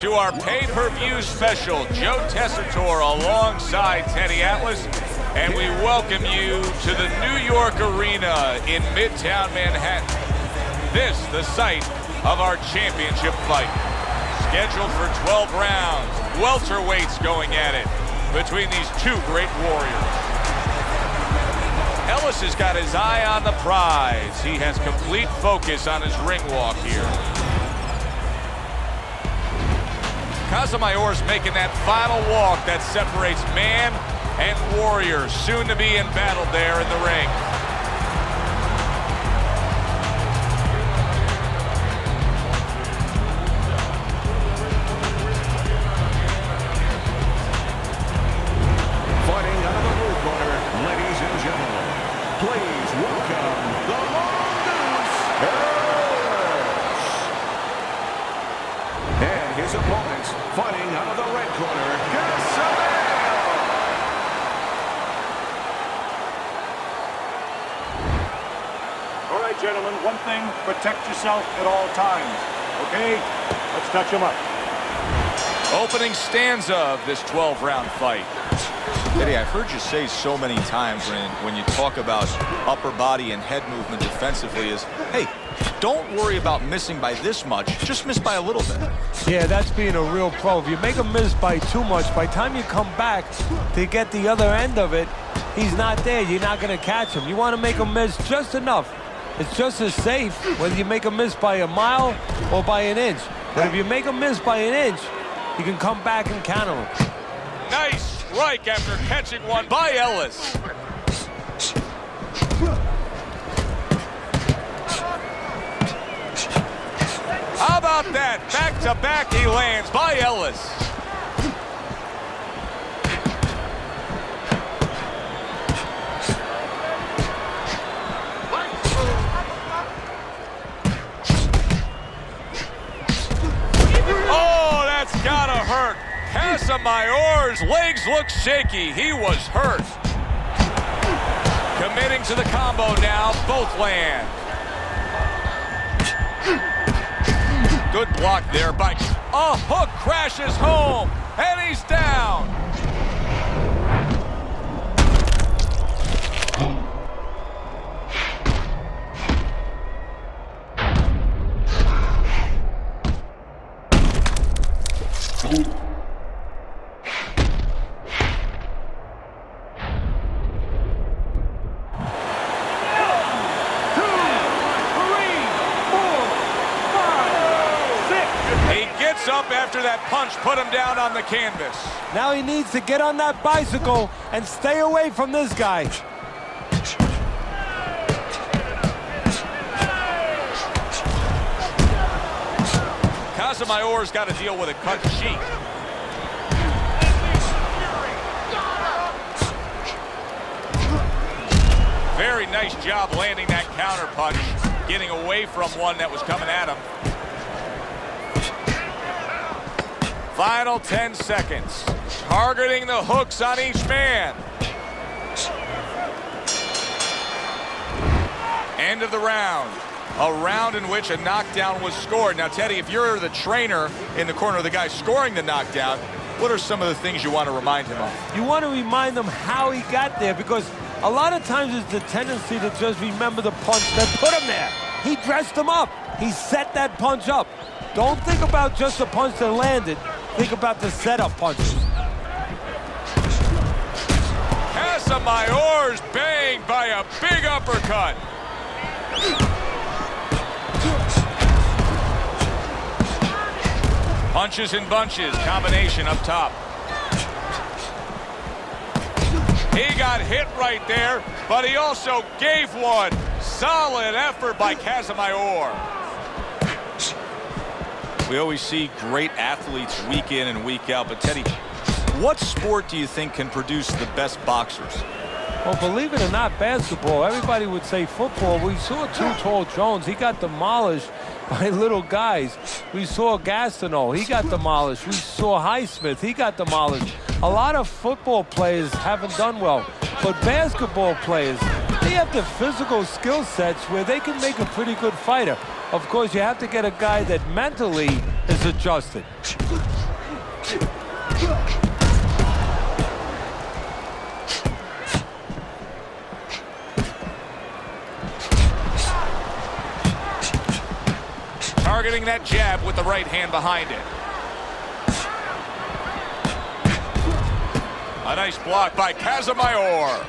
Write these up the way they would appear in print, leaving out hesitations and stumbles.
To our pay-per-view special, Joe Tessitore alongside Teddy Atlas, and we welcome you to the New York Arena in Midtown Manhattan. This, the site of our championship fight. Scheduled for 12 rounds, welterweights going at it between these two great warriors. Ellis has got his eye on the prize. He has complete focus on his ring walk here. Casamayor's making that final walk that separates man and warrior, soon to be in battle there in the ring. Fighting out of the blue corner, ladies and gentlemen, please welcome the Ellis. And his opponents, fighting out of the red corner, Casamayor. All right, gentlemen, one thing, protect yourself at all times, okay? Let's touch him up. Opening stanza of this 12-round fight. Eddie, I've heard you say so many times when you talk about upper body and head movement defensively is, hey, don't worry about missing by this much, just miss by a little bit. Yeah, that's being a real pro. If you make him miss by too much, by the time you come back to get the other end of it, he's not there. You're not going to catch him. You want to make him miss just enough. It's just as safe whether you make him miss by a mile or by an inch. But if you make him miss by an inch, you can come back and counter him. Nice strike after catching one by Ellis. How about that? Back-to-back he lands by Ellis. Oh, that's gotta hurt. Casamayor's legs look shaky. He was hurt. Committing to the combo now. Both land. Good block there by... A hook crashes home, and he's down. Up after that punch put him down on the canvas. Now he needs to get on that bicycle and stay away from this guy. Casamayor's got to deal with a cut cheek. Very nice job landing that counter punch, getting away from one that was coming at him. Final 10 seconds. Targeting the hooks on each man. End of the round. A round in which a knockdown was scored. Now, Teddy, if you're the trainer in the corner of the guy scoring the knockdown, what are some of the things you want to remind him of? You want to remind him how he got there, because a lot of times it's the tendency to just remember the punch that put him there. He dressed him up. He set that punch up. Don't think about just the punch that landed. Think about the setup punches. Casamayor's banged by a big uppercut. Punches and bunches, combination up top. He got hit right there, but he also gave one. Solid effort by Casamayor. We always see great athletes week in and week out, but Teddy, what sport do you think can produce the best boxers? Well, believe it or not, basketball. Everybody would say football. We saw Too Tall Jones. He got demolished by little guys. We saw Gastineau. He got demolished. We saw Highsmith. He got demolished. A lot of football players haven't done well, but basketball players, they have the physical skill sets where they can make a pretty good fighter. Of course, you have to get a guy that mentally is adjusted. Targeting that jab with the right hand behind it. A nice block by Casamayor.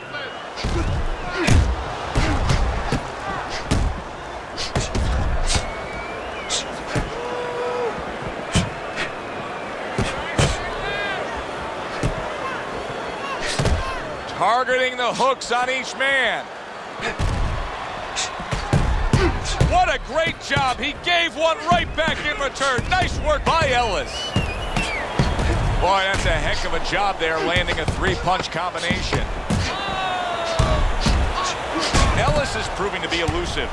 Targeting the hooks on each man. What a great job. He gave one right back in return. Nice work by Ellis. Boy, that's a heck of a job there, landing a three-punch combination. Ellis is proving to be elusive.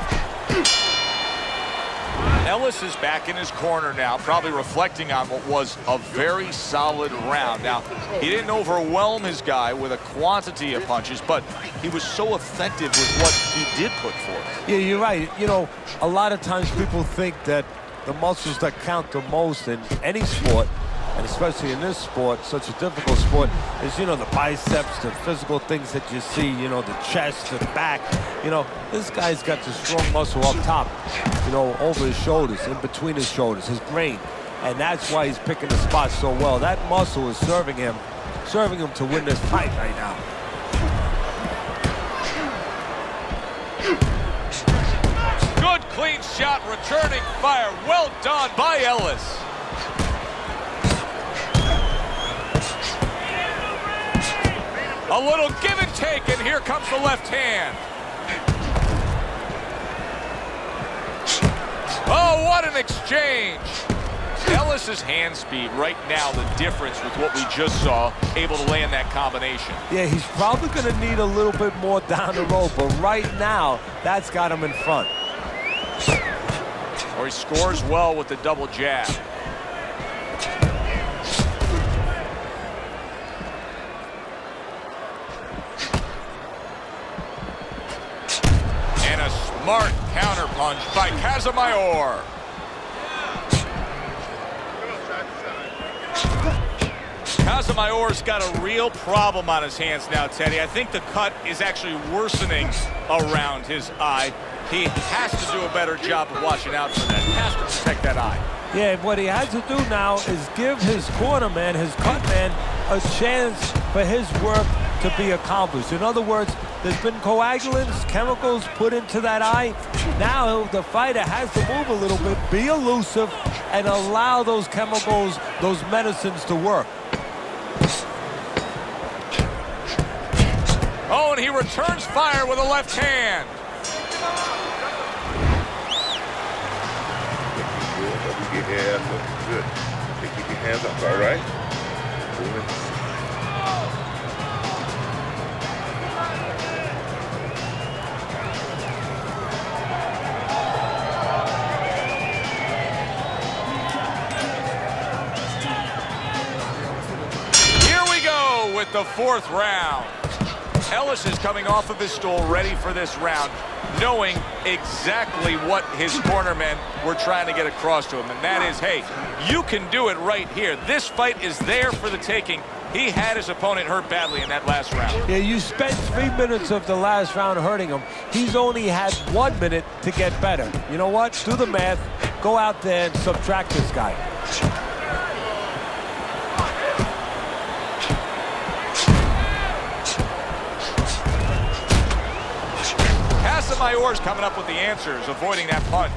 Ellis is back in his corner now, probably reflecting on what was a very solid round. Now, he didn't overwhelm his guy with a quantity of punches, but he was so effective with what he did put forth. Yeah, you're right. You know, a lot of times people think that the muscles that count the most in any sport, and especially in this sport, such a difficult sport, is, you know, the biceps, the physical things that you see, you know, the chest, the back. You know, this guy's got the strong muscle up top, you know, over his shoulders, in between his shoulders, his brain. And that's why he's picking the spots so well. That muscle is serving him to win this fight right now. Good clean shot, returning fire. Well done by Ellis. A little give and take, and here comes the left hand. Oh, what an exchange. Ellis's hand speed right now, the difference with what we just saw, able to land that combination. Yeah, he's probably going to need a little bit more down the road, but right now, that's got him in front. Or he scores well with the double jab. And a smart counterpunch by Casamayor. Casamayor's got a real problem on his hands now, Teddy. I think the cut is actually worsening around his eye. He has to do a better job of watching out for that. He has to protect that eye. Yeah, what he has to do now is give his corner man, his cut man, a chance for his work to be accomplished. In other words, there's been coagulants, chemicals put into that eye. Now the fighter has to move a little bit, be elusive, and allow those chemicals, those medicines to work. Oh, and he returns fire with a left hand. Keep your hands up. Good. Okay, keep your hands up, all right? Here we go with the fourth round. Ellis is coming off of his stool, ready for this round, knowing exactly what his cornermen were trying to get across to him, and that is, hey, you can do it right here. This fight is there for the taking. He had his opponent hurt badly in that last round. Yeah, you spent 3 minutes of the last round hurting him. He's only had 1 minute to get better. You know what? Do the math. Go out there and subtract this guy. Casamayor's coming up with the answers, avoiding that punch.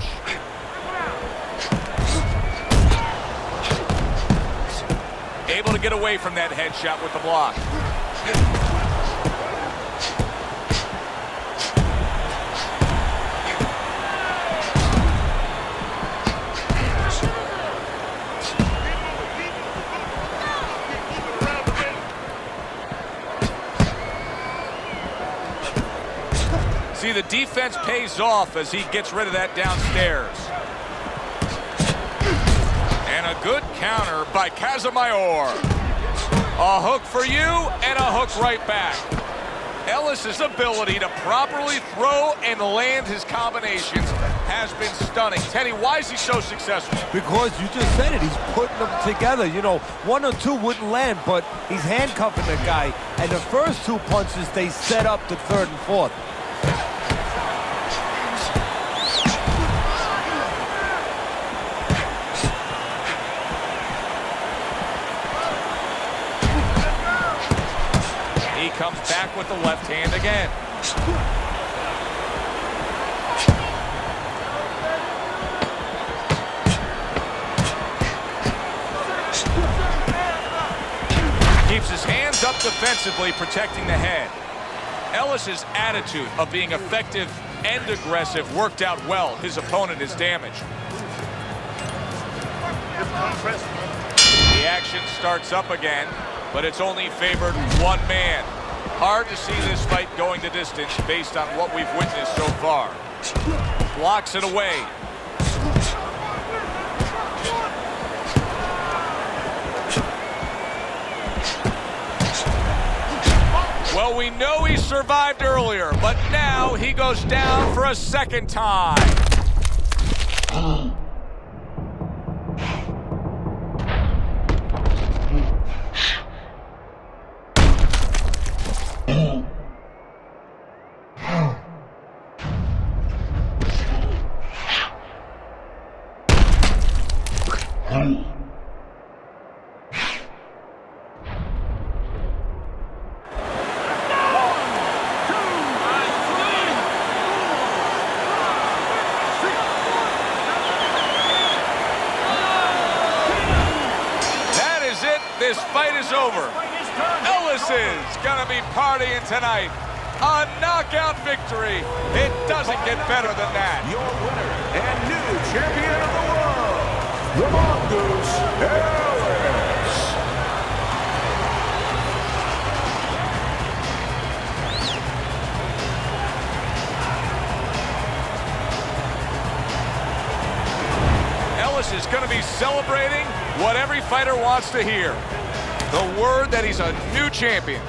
Able to get away from that headshot with the block. See, the defense pays off as he gets rid of that downstairs. And a good counter by Casamayor. A hook for you and a hook right back. Ellis's ability to properly throw and land his combinations has been stunning. Teddy, why is he so successful? Because you just said it, he's putting them together. You know, one or two wouldn't land, but he's handcuffing the guy. And the first two punches, they set up the third and fourth. He comes back with the left hand again. Keeps his hands up defensively, protecting the head. Ellis's attitude of being effective and aggressive worked out well. His opponent is damaged. The action starts up again, but it's only favored one man. Hard to see this fight going the distance based on what we've witnessed so far. Blocks it away. Well, we know he survived earlier, but now he goes down for a second time. This fight is over. Ellis is gonna be partying tonight. A knockout victory. It doesn't get better than that. Your winner and new champion of the world, the Mongoose, Ellis. Ellis is going to be celebrating what every fighter wants to hear. The word that he's a new champion.